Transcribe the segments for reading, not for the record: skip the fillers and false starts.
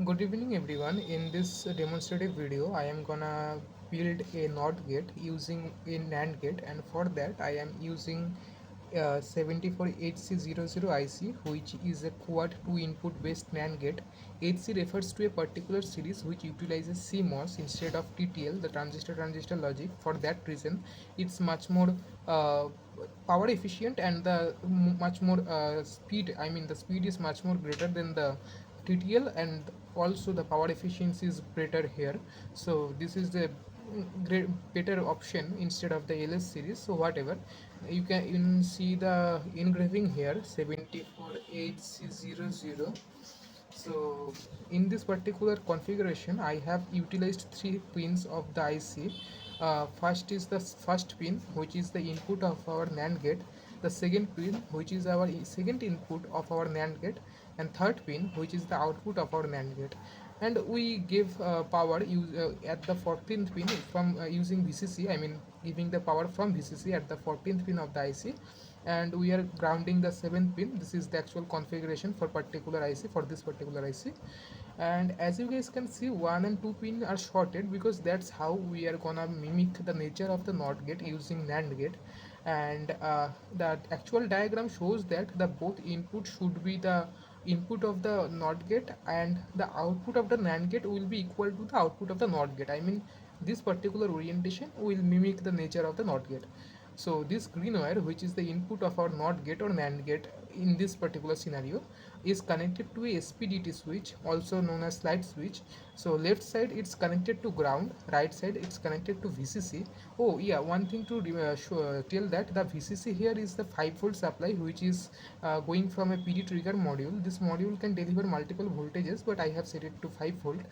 Good evening everyone. In this demonstrative video I am gonna build a NOT gate using a NAND gate, and for that I am using 74HC00 IC, which is a quad 2 input based NAND gate. HC refers to a particular series which utilizes CMOS instead of TTL, the transistor logic. For that reason it's much more uh, power efficient, and the much more speed, I mean the speed is much more greater than the TTL, and also the power efficiency is better here. So this is the great better option instead of the LS series. So whatever, you can see the engraving here 74HC00. So in this particular configuration I have utilized three pins of the IC. First is the first pin, which is the input of our NAND gate, the second pin, which is our second input of our NAND gate, and third pin, which is the output of our NAND gate. And we give power at the 14th pin from using VCC, I mean giving the power from VCC at the 14th pin of the IC, and we are grounding the 7th pin. This is the actual configuration for particular IC, for this particular IC. And as you guys can see, 1 and 2 pin are shorted because that's how we are gonna mimic the nature of the NOT gate using NAND gate. And that actual diagram shows that the both input should be the input of the NOT gate, and the output of the NAND gate will be equal to the output of the NOT gate. I mean this particular orientation will mimic the nature of the NOT gate. So this green wire, which is the input of our NOT gate or NAND gate in this particular scenario, is connected to a SPDT switch, also known as slide switch. So left side it's connected to ground, right side it's connected to VCC. Oh yeah, one thing to tell that the VCC here is the 5-volt supply, which is going from a PD trigger module. This module can deliver multiple voltages, but I have set it to 5 volt.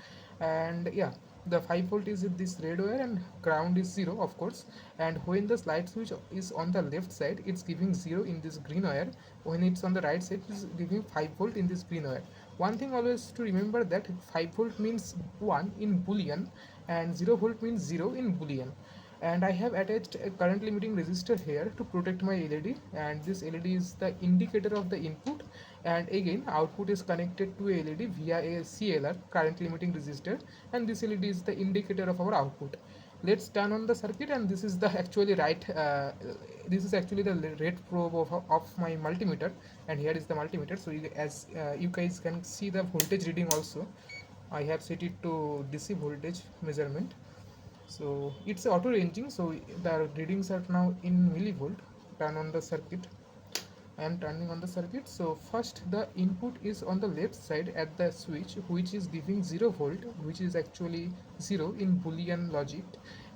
And yeah, the 5 volt is in this red wire and ground is 0, of course. And when the slide switch is on the left side, it's giving 0 in this green wire. When it's on the right side, it's giving 5 volt in this green wire. One thing always to remember, that 5 volt means 1 in boolean and 0 volt means 0 in boolean. And I have attached a current limiting resistor here to protect my LED, and this LED is the indicator of the input, and again output is connected to a LED via a CLR, current limiting resistor, and this LED is the indicator of our output. Let's turn on the circuit, and this is the actually this is actually the red probe of my multimeter, and here is the multimeter. So as you guys can see the voltage reading also, I have set it to DC voltage measurement. So it's auto ranging, so the readings are now in millivolt. Turn on the circuit. I am turning on the circuit. So first the input is on the left side at the switch, which is giving 0 volt, which is actually 0 in boolean logic.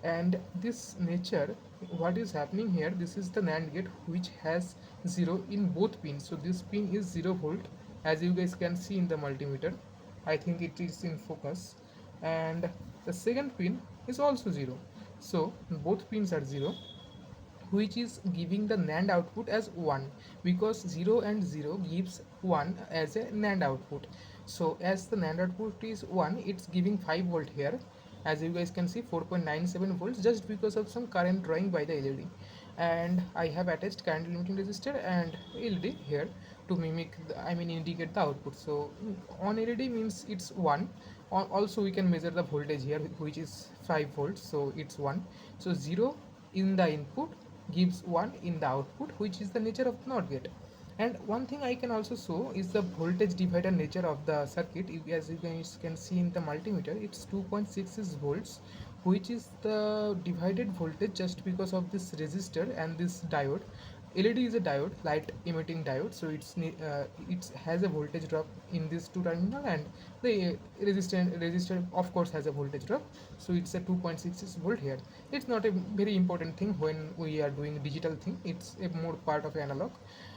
And this nature, what is happening here, this is the NAND gate which has 0 in both pins. So this pin is 0 volt, as you guys can see in the multimeter. I think it is in focus. And the second pin is also 0. So both pins are 0, which is giving the NAND output as 1, because 0 and 0 gives 1 as a NAND output. So as the NAND output is 1, it's giving 5 volt here. As you guys can see, 4.97 volts, just because of some current drawing by the LED. And I have attached current limiting resistor and LED here to mimic I mean indicate the output. So on LED means it's 1. Also we can measure the voltage here, which is 5 volts, so it's 1. So 0 in the input gives 1 in the output, which is the nature of the NOT gate. And one thing I can also show is the voltage divider nature of the circuit. As you guys can see in the multimeter, it's 2.66 volts, which is the divided voltage just because of this resistor and this diode. LED is a diode, light emitting diode, so it has a voltage drop in this two terminal, and the resistor of course has a voltage drop, so it's a 2.66 volt here. It's not a very important thing when we are doing digital thing, it's a more part of analog.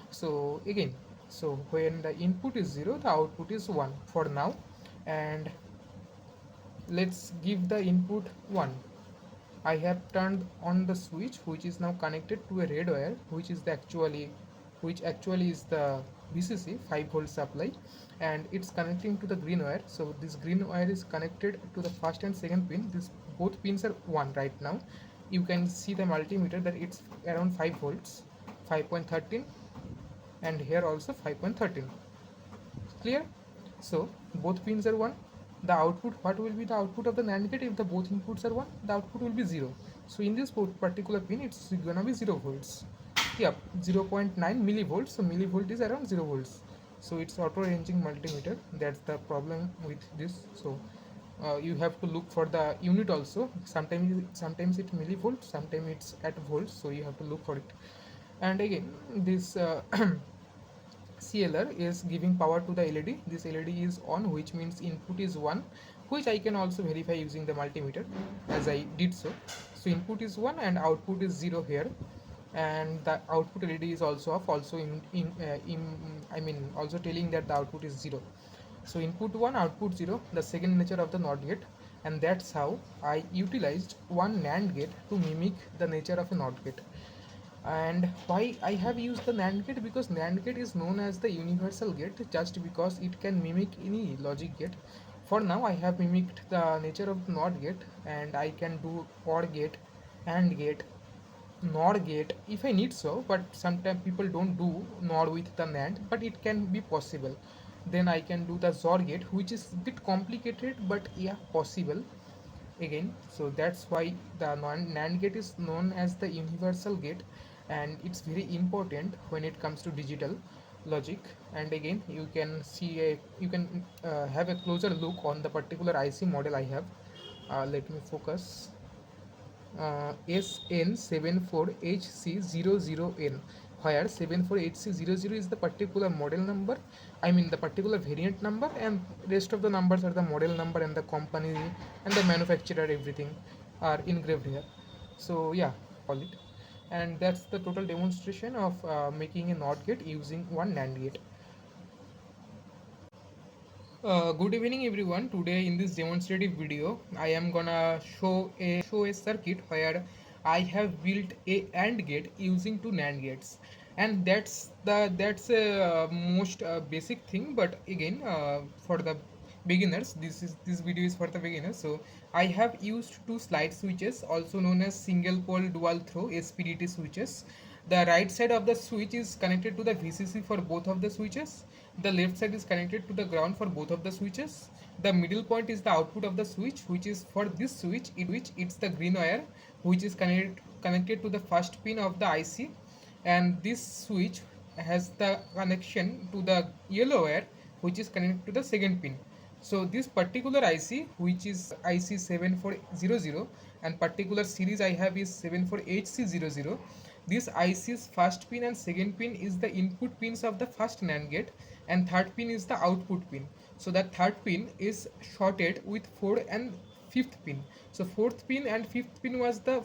So again, so when the input is 0, the output is 1 for now. And let's give the input 1. I have turned on the switch, which is now connected to a red wire, which actually is the VCC 5 volt supply, and it's connecting to the green wire. So this green wire is connected to the first and second pin. This both pins are 1 right now. You can see the multimeter that it's around 5 volts, 5.13, and here also 5.13. Clear? So both pins are 1. the output, what will be the output of the NAND gate if the both inputs are 1? The output will be 0. So in this particular pin, it's gonna be 0 volts. Yep, 0.9 millivolts. So millivolt is around 0 volts. So it's auto ranging multimeter. That's the problem with this. So you have to look for the unit also. Sometimes it's millivolt, sometimes it's at volts. So you have to look for it. And again, this CLR is giving power to the LED. This LED is on, which means input is 1, which I can also verify using the multimeter as I did so. So input is 1 and output is 0 here, and the output LED is also off, also I mean also telling that the output is 0. So input 1, output 0, the second nature of the NOT gate, and that's how I utilized one NAND gate to mimic the nature of a NOT gate. And why I have used the NAND gate? Because NAND gate is known as the universal gate just because it can mimic any logic gate. For now I have mimicked the nature of the NOT gate, and I can do OR gate, AND gate, NOR gate if I need so, but sometimes people don't do NOR with the NAND, but it can be possible. Then I can do the XOR gate, which is a bit complicated, but yeah, possible again. So that's why the NAND gate is known as the universal gate, and it's very important when it comes to digital logic. And again, you can see you can have a closer look on the particular IC model I have. Let me focus. SN74HC00N, where 74HC00 is the particular model number, I mean the particular variant number, and rest of the numbers are the model number and the company and the manufacturer, everything are engraved here. So yeah, all it. And that's the total demonstration of making a NOT gate using one NAND gate. Good evening everyone. Today in this demonstrative video I am gonna show a circuit where I have built a AND gate using two NAND gates, and that's a most basic thing. But again, for the beginners, this video is for the beginners. So I have used two slide switches, also known as single pole dual throw SPDT switches. The right side of the switch is connected to the VCC for both of the switches. The left side is connected to the ground for both of the switches. The middle point is the output of the switch, which is for this switch, in which it's the green wire, which is connected to the first pin of the IC, and this switch has the connection to the yellow wire, which is connected to the second pin. So this particular IC, which is IC 7400, and particular series I have is 74HC00. This IC's first pin and second pin is the input pins of the first NAND gate, and third pin is the output pin. So that third pin is shorted with 4 and 5th pin. So 4th pin and 5th pin was the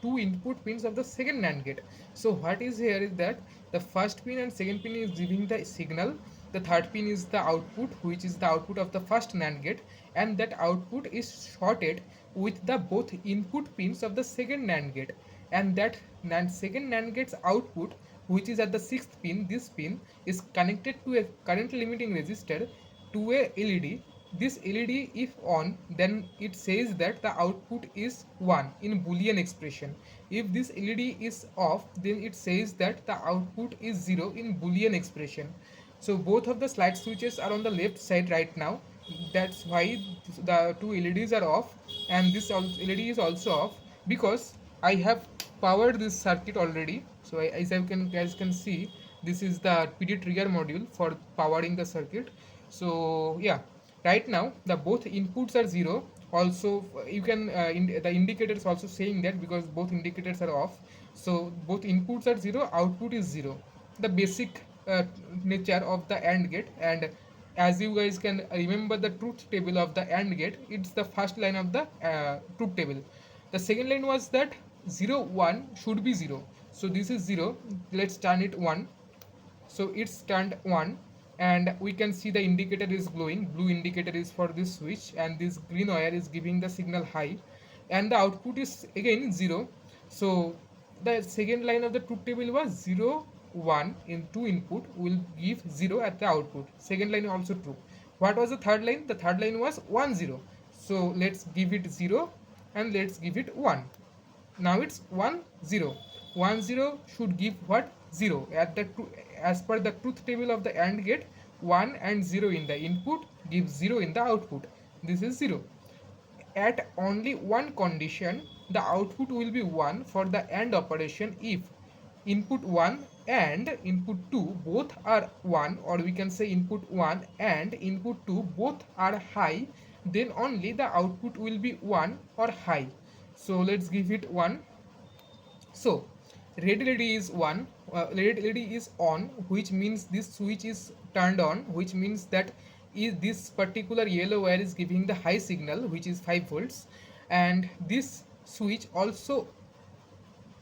two input pins of the second NAND gate. So what is here is that the first pin and second pin is giving the signal, the third pin is the output, which is the output of the first NAND gate, and that output is shorted with the both input pins of the second NAND gate, and that second NAND gate's output, which is at the 6th pin, this pin is connected to a current limiting resistor to a LED. This LED if on, then it says that the output is 1 in Boolean expression. If this LED is off, then it says that the output is 0 in Boolean expression. So both of the slide switches are on the left side right now. That's why the two LEDs are off, and this LED is also off because I have powered this circuit already. So as you can see, this is the PD trigger module for powering the circuit. So yeah, right now the both inputs are 0. Also you can the indicator is also saying that because both indicators are off. So both inputs are 0, output is 0. The basic nature of the AND gate. And as you guys can remember the truth table of the AND gate, it's the first line of the truth table. The second line was that 0 1 should be 0. So this is 0, let's turn it 1. So it's turned 1, and we can see the indicator is glowing. Blue indicator is for this switch, and this green wire is giving the signal high, and the output is again 0. So the second line of the truth table was 0 1 in two input will give 0 at the output. Second line also true. What was the third line? The third line was 1 0. So let's give it 0 and let's give it 1. Now it's 1 0. 1 0 should give what? 0 at the as per the truth table of the AND gate. 1 and 0 in the input gives 0 in the output. this is 0. At only one condition, the output will be 1 for the AND operation if input 1 and input 2 both are 1, or we can say input 1 and input 2 both are high, then only the output will be 1 or high. So let's give it 1. So red LED is red LED is on, which means this switch is turned on, which means that is this particular yellow wire is giving the high signal, which is 5 volts, and this switch also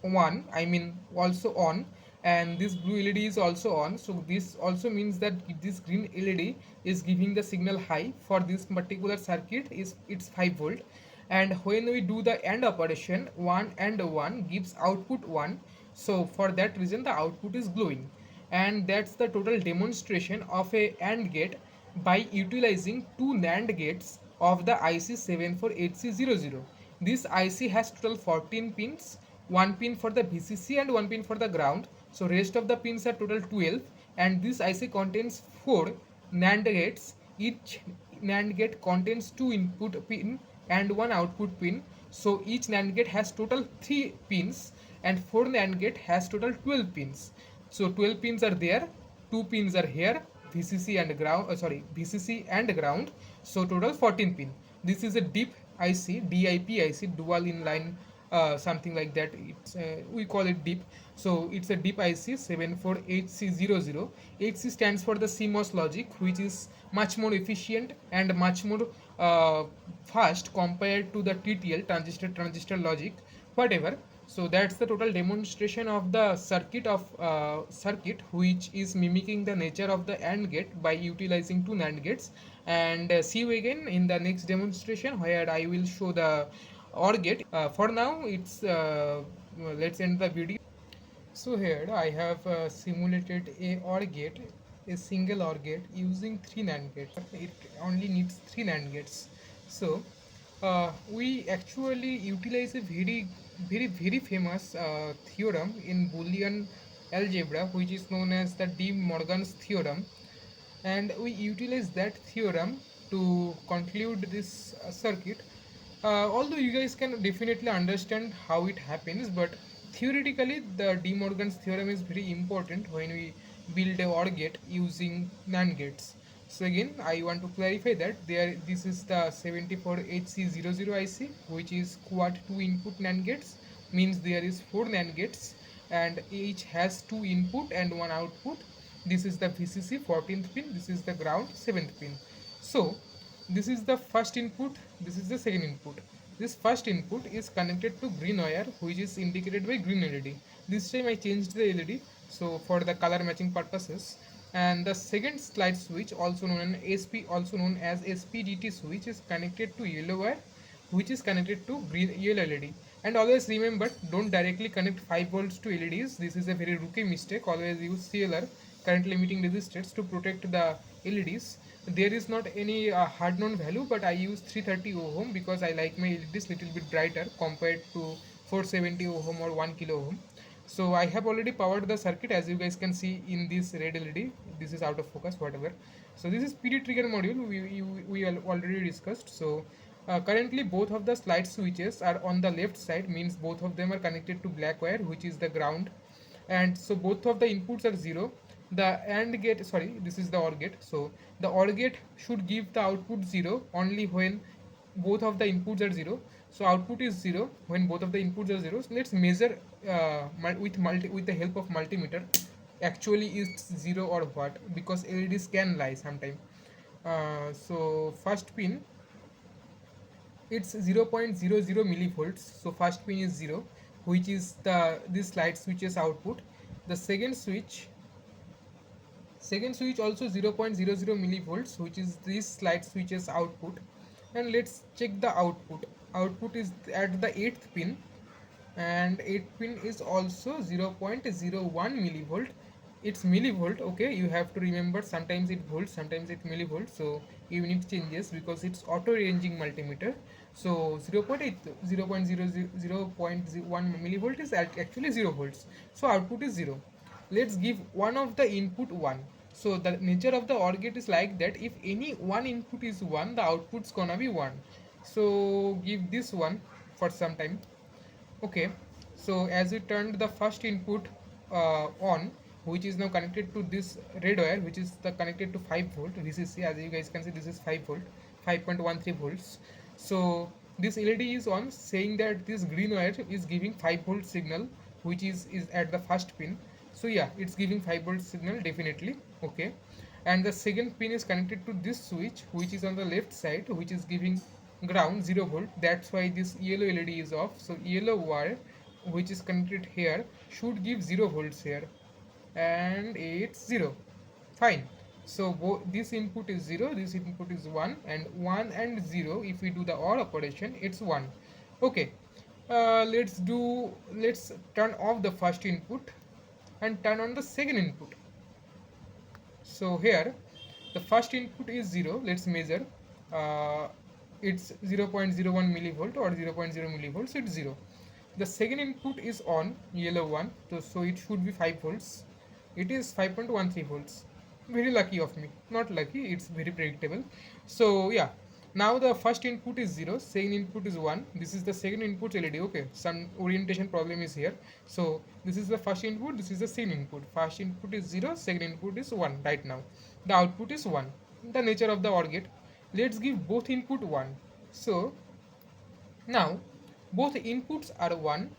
one, I mean also on, and this blue LED is also on. So this also means that this green LED is giving the signal high for this particular circuit, is it's 5 volt. And when we do the AND operation, 1 and 1 gives output 1, so for that reason the output is glowing. And that's the total demonstration of a AND gate by utilizing two NAND gates of the IC74HC00. This IC has total 14 pins, one pin for the VCC and one pin for the ground. So rest of the pins are total 12, and this IC contains 4 NAND gates. Each NAND gate contains 2 input pin and 1 output pin. So each NAND gate has total 3 pins, and 4 NAND gate has total 12 pins. So 12 pins are there, 2 pins are here, VCC and ground, VCC and ground. So total 14 pin. This is a deep IC, DIP IC, dual inline, something like that. It's we call it deep. So it's a deep IC 74HC00. HC stands for the CMOS logic, which is much more efficient and much more fast compared to the TTL, transistor logic, whatever. So that's the total demonstration of the circuit which is mimicking the nature of the AND gate by utilizing two NAND gates. And see you again in the next demonstration where I will show the OR gate. For now, it's let's end the video. So here I have simulated a OR gate, a single OR gate using three NAND gates. It only needs three NAND gates. So we actually utilize a very famous theorem in Boolean algebra, which is known as the De Morgan's theorem, and we utilize that theorem to conclude this circuit. Although you guys can definitely understand how it happens, but theoretically the De Morgan's theorem is very important when we build a OR gate using NAND gates. So again, I want to clarify that this is the 74HC00 IC, which is quad 2 input NAND gates, means there is 4 NAND gates and each has 2 input and 1 output. This is the VCC 14th pin, this is the ground 7th pin. So this is the first input, this is the second input. This first input is connected to green wire, which is indicated by green LED. This time I changed the LED so for the color matching purposes. And the second slide switch, also known as SPDT switch, is connected to yellow wire, which is connected to green yellow LED. And always remember, don't directly connect 5 volts to LEDs. This is a very rookie mistake. Always use CLR, current limiting resistors, to protect the LEDs. There is not any hard known value, but I use 330 ohm because I like my LEDs little bit brighter compared to 470 ohm or 1 kilo ohm. So I have already powered the circuit, as you guys can see in this red LED. This is out of focus, whatever. So this is PD trigger module we already discussed. So currently both of the slide switches are on the left side, means both of them are connected to black wire, which is the ground. And so both of the inputs are 0. The AND gate, this is the OR gate. So the OR gate should give the output 0 only when both of the inputs are 0. So output is 0 when both of the inputs are 0. So let's measure with the help of multimeter. Actually it's 0 or what, because LEDs can lie sometime. So first pin, it's 0.00 millivolts. So first pin is 0, which is this slide switch's output. The second switch also 0.00 millivolts, which is this slide switch's output. And let's check the output is at the 8th pin, and 8th pin is also 0.01 millivolt. It's millivolt, okay, you have to remember, sometimes it volts, sometimes it millivolt, so unit changes because it's auto ranging multimeter. So 0.1 millivolt is actually 0 volts, so output is 0. Let's give one of the input 1. So the nature of the OR gate is like that. If any one input is 1, the output's gonna be 1. So give this one for some time. Okay, so as we turned the first input on, which is now connected to this red wire, which is the connected to 5 volt VCC. As you guys can see, this is 5 volt, 5.13 volts. So this LED is on, saying that this green wire is giving 5 volt signal, which is at the first pin. So yeah, it's giving 5 volt signal definitely. Okay, and the second pin is connected to this switch, which is on the left side, which is giving ground 0 volt. That's why this yellow LED is off. So yellow wire which is connected here should give 0 volts here, and it's 0. Fine. So this input is 0, this input is 1, and 1 and 0, if we do the OR operation, it's 1. Okay, let's turn off the first input and turn on the second input. So here the first input is 0. Let's measure. uh, it's 0.01 millivolt or 0.0 millivolts, so it's 0. The second input is on, yellow one, so it should be 5 volts. It is 5.13 volts. Very lucky of me. Not lucky, it's very predictable. So yeah, now the first input is 0, second input is 1. This is the second input LED. Okay, some orientation problem is here. So this is the first input, this is the second input. First input is 0, second input is 1 right now. The output is 1. The nature of the OR gate. Let's give both input 1. So now both inputs are 1,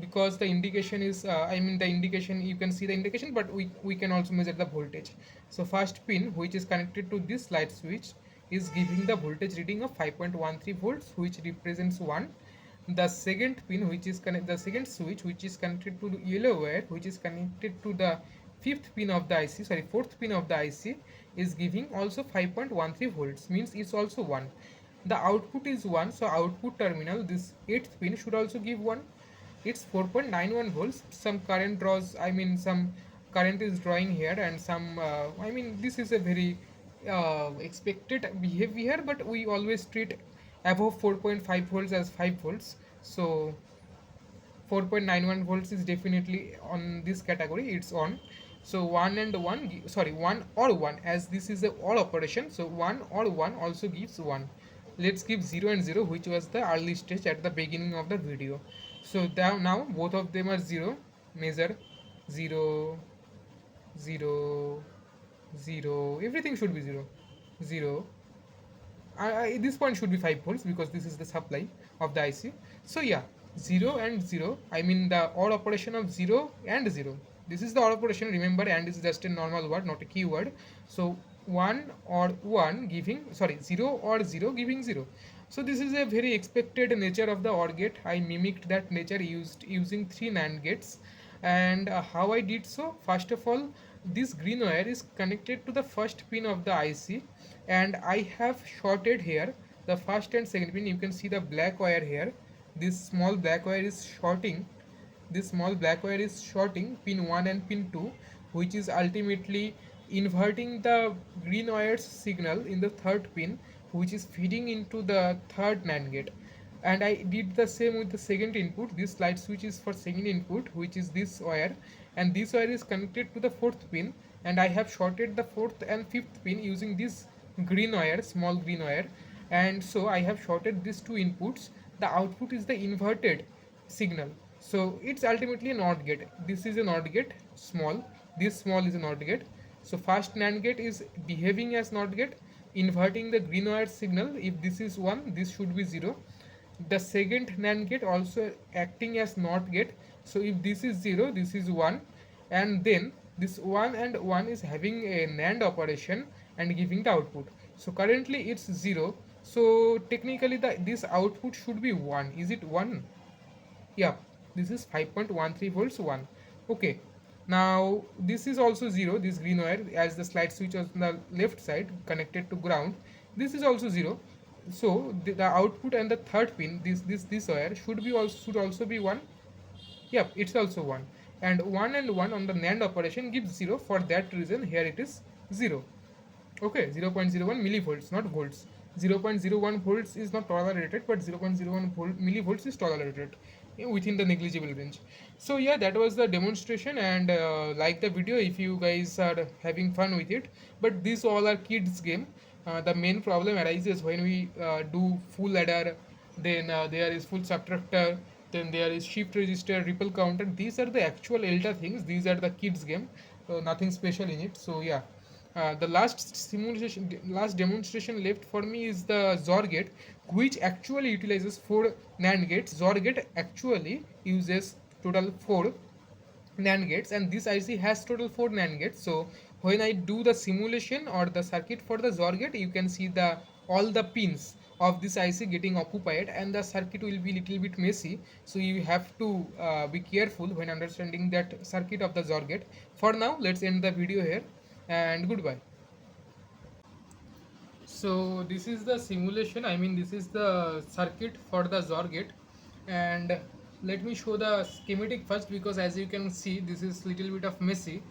because the indication is the indication, you can see the indication, but we can also measure the voltage. So first pin, which is connected to this light switch, is giving the voltage reading of 5.13 volts, which represents 1. The second pin, which is the second switch, which is connected to the yellow wire, which is connected to the fifth pin of the IC, sorry, fourth pin of the IC, is giving also 5.13 volts, means it's also 1. The output is 1, so output terminal, this 8th pin, should also give 1. It's 4.91 volts. Some current draws, some current is drawing here, and some this is a very expected behavior, but we always treat above 4.5 volts as 5 volts. So 4.91 volts is definitely on this category, it's on. So 1 and 1, sorry, 1 or 1, as this is a OR operation, so 1 or 1 also gives 1. Let's give 0 and 0, which was the early stage at the beginning of the video. So now both of them are 0. Measure 0, 0, 0, everything should be 0, 0. This point should be 5 volts, because this is the supply of the IC. So yeah, 0 and 0, the OR operation of 0 and 0. This is the OR operation, remember, and is just a normal word, not a keyword. So 1 or 1 giving, sorry, 0 or 0 giving 0. So this is a very expected nature of the OR gate. I mimicked that nature using 3 NAND gates. And how I did so? First of all, this green wire is connected to the first pin of the IC, and I have shorted here the first and second pin. You can see the black wire here. This small black wire is shorting. This small black wire is shorting pin 1 and pin 2, which is ultimately inverting the green wire's signal in the third pin, which is feeding into the third NAND gate. And I did the same with the second input. This light switch is for second input, which is this wire, and this wire is connected to the fourth pin, and I have shorted the fourth and fifth pin using this green wire, small green wire. And so I have shorted these two inputs. The output is the inverted signal, so it's ultimately a NOT gate. This is a NOT gate, small, this small is a NOT gate. So first NAND gate is behaving as NOT gate, inverting the green wire signal. If this is 1, this should be 0. The second NAND gate also acting as NOT gate. So if this is 0, this is 1, and then this 1 and 1 is having a NAND operation and giving the output. So currently it's 0. So technically this output should be 1. Is it 1? Yeah, this is 5.13 volts 1. Okay, now this is also 0, this green wire, as the slide switch on the left side connected to ground. This is also 0. So the output and the third pin, this wire should also be 1. Yep, it's also 1. And 1 and 1 on the NAND operation gives 0. For that reason here it is 0. Okay, 0.01 millivolts, not volts. 0.01 volts is not tolerated, but 0.01 millivolts is tolerated. within the negligible range. So yeah, that was the demonstration, and like the video if you guys are having fun with it. But these all are kids game. The main problem arises when we do full adder, then there is full subtractor, then there is shift register, ripple counter. These are the actual elder things, these are the kids game, so nothing special in it. So yeah, the last demonstration left for me is the XOR gate, which actually utilizes 4 NAND gates. XOR gate actually uses total 4 NAND gates, and this IC has total 4 NAND gates. So when I do the simulation or the circuit for the XOR gate, you can see the all the pins of this IC getting occupied, and the circuit will be little bit messy. So you have to be careful when understanding that circuit of the XOR gate. For now, let's end the video here, and goodbye. So this is the simulation, I mean this is the circuit for the XOR gate, and let me show the schematic first, because as you can see this is little bit of messy.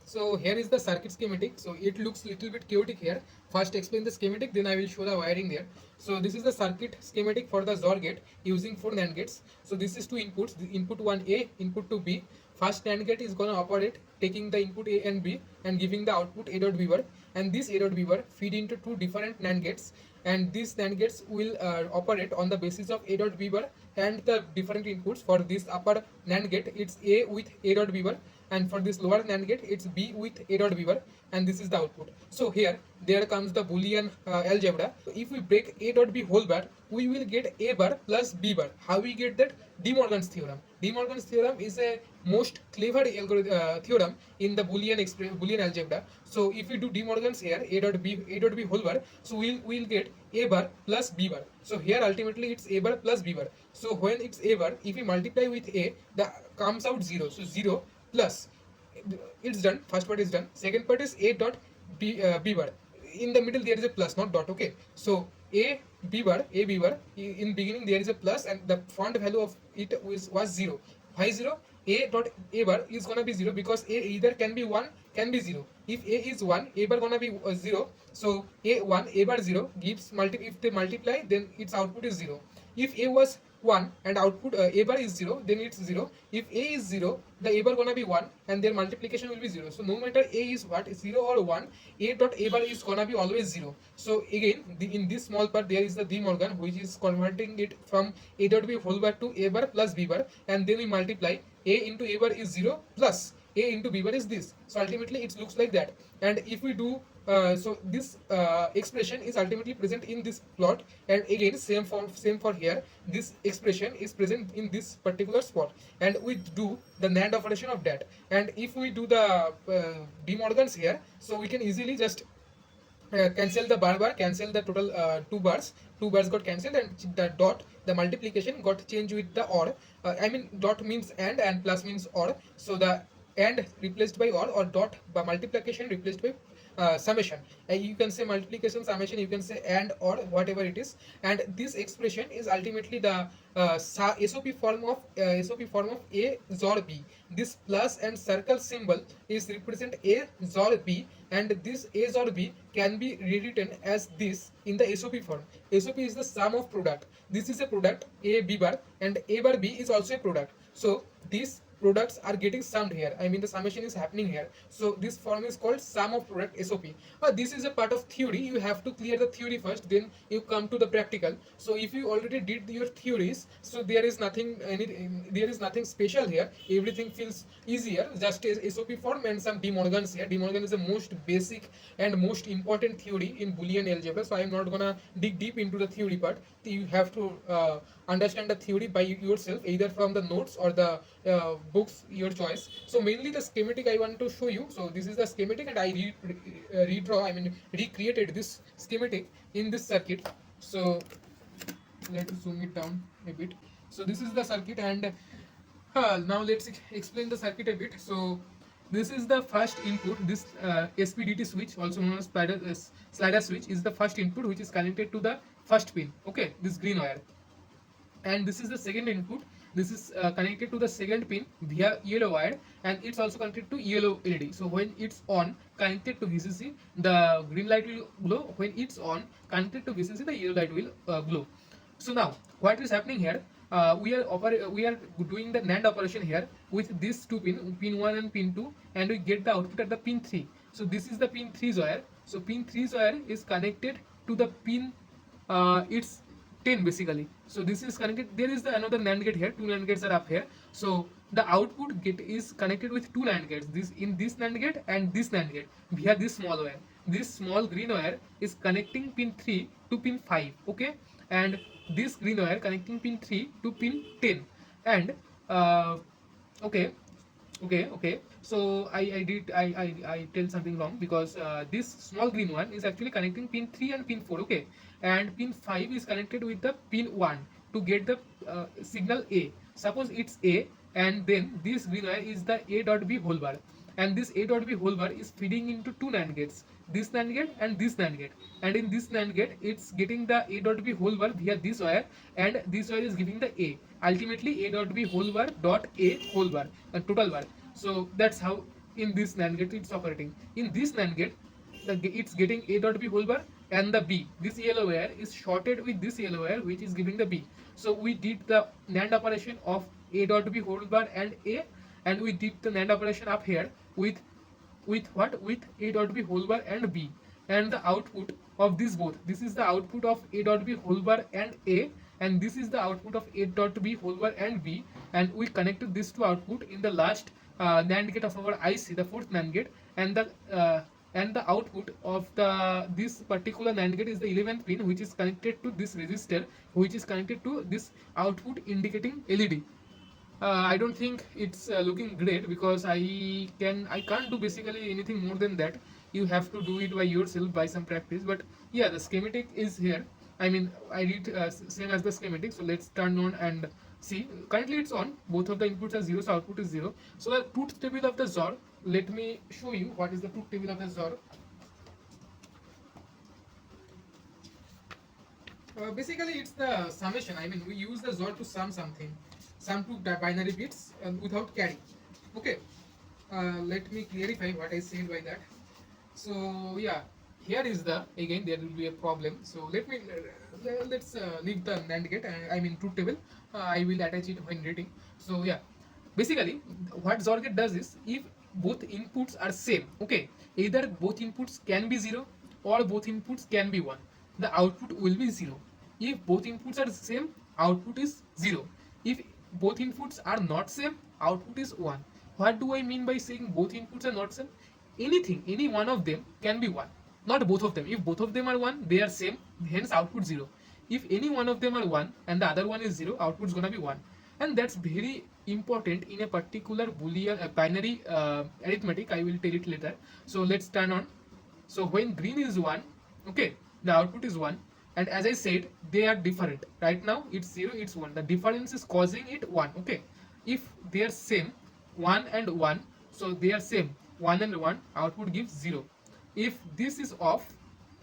So here is the circuit schematic. So it looks little bit chaotic here. First explain the schematic, then I will show the wiring there. So this is the circuit schematic for the XOR gate using 4 NAND gates. So this is two inputs, the input 1A, input 2B. First NAND gate is going to operate taking the input A and B and giving the output A dot B bar, and this A dot B bar feed into two different NAND gates, and these NAND gates will operate on the basis of A dot B bar and the different inputs. For this upper NAND gate it's A with A dot B bar, and for this lower NAND gate it's B with A dot B bar, and this is the output. So here there comes the Boolean algebra. So if we break A dot B whole bar, we will get A bar plus B bar. How we get that? De Morgan's theorem. De Morgan's theorem is a most clever theorem in the Boolean algebra. So if we do De Morgan's here, A dot B whole bar, so we'll get A bar plus B bar. So here ultimately it's A bar plus B bar. So when it's A bar, if we multiply with A, the comes out 0. So 0 plus, it's done. First part is done. Second part is A dot B bar. In the middle there is a plus, not dot. Okay. So A B bar, in beginning there is a plus, and the font value of it was 0. Why 0? A dot A bar is gonna be 0 because A either can be 1, can be 0. If A is 1, A bar gonna be 0. So A1, A bar 0 gives if they multiply, then its output is 0. If A was 1 and output A bar is 0, then it's 0. If A is 0, the A bar gonna be 1 and their multiplication will be 0. So no matter A is what, 0 or 1, A dot A bar is gonna be always 0. So again, in this small part there is the De Morgan, which is converting it from A dot B whole bar to A bar plus B bar, and then we multiply. A into A bar is 0 plus A into B bar is this. So ultimately it looks like that. And if we do so this expression is ultimately present in this plot, and again same for here, this expression is present in this particular spot, and we do the NAND operation of that. And if we do the De Morgans here, so we can easily just cancel the bar, cancel the total two bars got cancelled, and the dot, the multiplication got changed with the or. I mean dot means and plus means or. So the and replaced by or dot by multiplication replaced by summation. You can say multiplication, summation, you can say and or whatever it is. And this expression is ultimately the SOP form of A XOR B. This plus and circle symbol is represent A XOR B, and this A XOR B can be rewritten as this in the SOP form. SOP is the sum of product. This is a product A B bar, and A bar B is also a product. So these products are getting summed here. I mean the summation is happening here. So this form is called sum of product SOP. This is a part of theory. You have to clear the theory first, then you come to the practical. So if you already did your theories, so there is nothing special here. Everything feels easier. Just a SOP form and some De Morgans here. De Morgan is the most basic and most important theory in Boolean algebra. So I am not gonna dig deep into the theory part. You have to understand the theory by yourself, either from the notes or the books, your choice. So mainly the schematic I want to show you. So this is the schematic, and I recreated this schematic in this circuit. So let's zoom it down a bit. So this is the circuit, and now let's explain the circuit a bit. So this is the first input. This SPDT switch, also known as slider switch, is the first input, which is connected to the first pin. Okay, this green wire. And this is the second input. This is connected to the second pin via yellow wire, and it's also connected to yellow LED. So when it's on, connected to VCC, the green light will glow. When it's on, connected to VCC, the yellow light will glow. So now what is happening here? We are doing the NAND operation here with these two pin 1 and pin 2, and we get the output at the pin 3. So this is the pin 3's wire. So pin 3's wire is connected to the pin, it's 10 basically. So this is connected. There is the another NAND gate here. Two NAND gates are up here. So the output gate is connected with two NAND gates. This in this NAND gate and this NAND gate via this small wire. This small green wire is connecting pin 3 to pin 5. Okay, and this green wire connecting pin 3 to pin 10. And uh, okay, okay, so I tell something wrong, because this small green one is actually connecting pin 3 and pin 4. Okay, and pin 5 is connected with the pin 1 to get the signal A. Suppose it's A, and then this green wire is the A dot B whole bar, and this A dot B whole bar is feeding into two NAND gates, this NAND gate and this NAND gate. And in this NAND gate, it's getting the A dot B whole bar via this wire, and this wire is giving the A. Ultimately, A dot B whole bar dot A whole bar, a total bar. So that's how in this NAND gate it's operating. In this NAND gate, it's getting A dot B whole bar and the B. This yellow wire is shorted with this yellow wire, which is giving the B. So we did the NAND operation of A dot B whole bar and A, and we did the NAND operation up here with what? With A dot B whole bar and B, and the output of these both. This is the output of A dot B whole bar and A, and this is the output of A dot B whole bar and B, and we connected these two output in the last NAND gate of our IC, the fourth NAND gate, and the output of the this particular NAND gate is the 11th pin, which is connected to this resistor, which is connected to this output indicating LED. I don't think it's looking great, because I can't do basically anything more than that. You have to do it by yourself by some practice. But yeah, the schematic is here. I mean, I read same as the schematic. So let's turn on and see. Currently it's on. Both of the inputs are 0, so output is 0. So the truth table of the XOR. Let me show you what is the truth table of the XOR. Basically, it's the summation. I mean, we use the XOR to sum something, sum two binary bits without carry. Okay, let me clarify what I said by that. So yeah, here is the, again there will be a problem. So let's leave the NAND gate. I mean truth table. I will attach it when reading. So yeah, basically what XOR gate does is, if both inputs are same, okay, either both inputs can be 0 or both inputs can be 1, the output will be 0. If both inputs are same, output is 0. If both inputs are not same, output is 1. What do I mean by saying both inputs are not same? Anything, any one of them can be 1, not both of them. If both of them are 1, they are same, hence output 0. If any one of them are 1 and the other one is 0, output is gonna be 1. And that's very important in a particular boolean binary arithmetic. I will tell it later. So let's turn on. So when green is 1, okay, the output is 1. And as I said, they are different. Right now it's 0, it's 1. The difference is causing it 1. Okay, if they are same, 1 and 1, so they are same, 1 and 1, output gives 0. If this is off,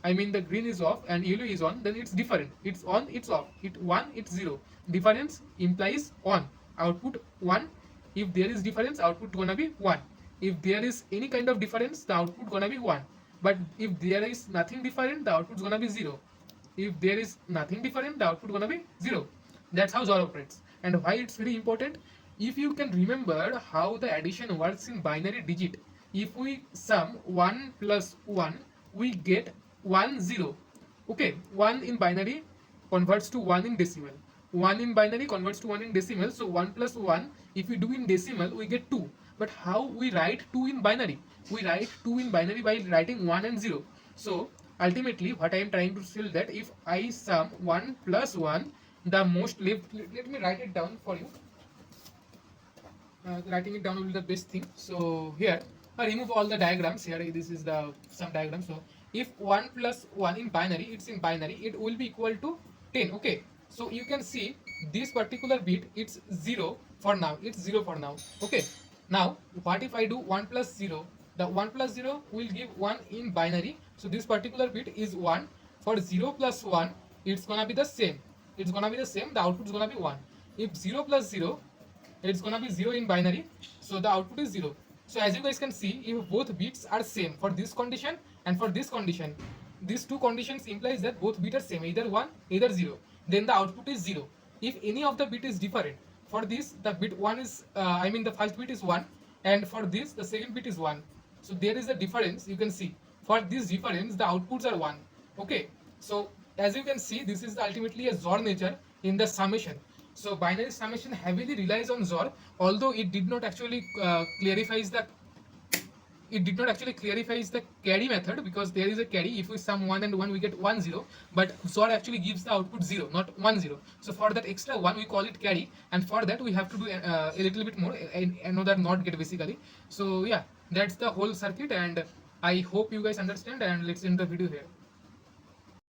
I mean the green is off and yellow is on, then it's different. It's on, it's off. It 1, it's 0. Difference implies on, output 1. If there is difference, output gonna be 1. If there is any kind of difference, the output gonna be 1. But if there is nothing different, the output is gonna be 0. If there is nothing different, the output gonna be 0. That's how XOR operates. And why it's very important, if you can remember how the addition works in binary digit, if we sum 1 plus 1, we get 1 0. Okay, 1 in binary converts to 1 in decimal, 1 in binary converts to 1 in decimal. So 1 plus 1, if we do in decimal, we get 2. But how we write 2 in binary? We write 2 in binary by writing 1 and 0. So ultimately what I am trying to tell, that if I sum 1 plus 1, the most left, let me write it down for you. Writing it down will be the best thing. So here I remove all the diagrams. Here this is the some diagram. So if 1 plus 1 in binary, it's in binary, it will be equal to 10. Okay, so you can see this particular bit, it's 0 for now, it's 0 for now. Okay, now what if I do 1 plus 0? The 1 plus 0 will give 1 in binary, so this particular bit is 1. For 0 plus 1, it's gonna be the same, it's gonna be the same, the output is gonna be 1. If 0 plus 0, it's gonna be 0 in binary, so the output is 0. So as you guys can see, if both bits are same for this condition and for this condition, these two conditions implies that both bit are same, either 1 either 0, then the output is 0. If any of the bit is different, for this the bit 1 is I mean the first bit is 1, and for this the second bit is 1. So there is a difference, you can see. For this difference the outputs are 1. Okay, so as you can see, this is ultimately a XOR nature in the summation. So binary summation heavily relies on XOR, although it did not actually clarifies the carry method, because there is a carry. If we sum 1 and 1 we get 1 0, but XOR actually gives the output 0, not 1 0. So for that extra 1 we call it carry, and for that we have to do a little bit more, another not get basically. So yeah, that's the whole circuit, and I hope you guys understand, and let's end the video here.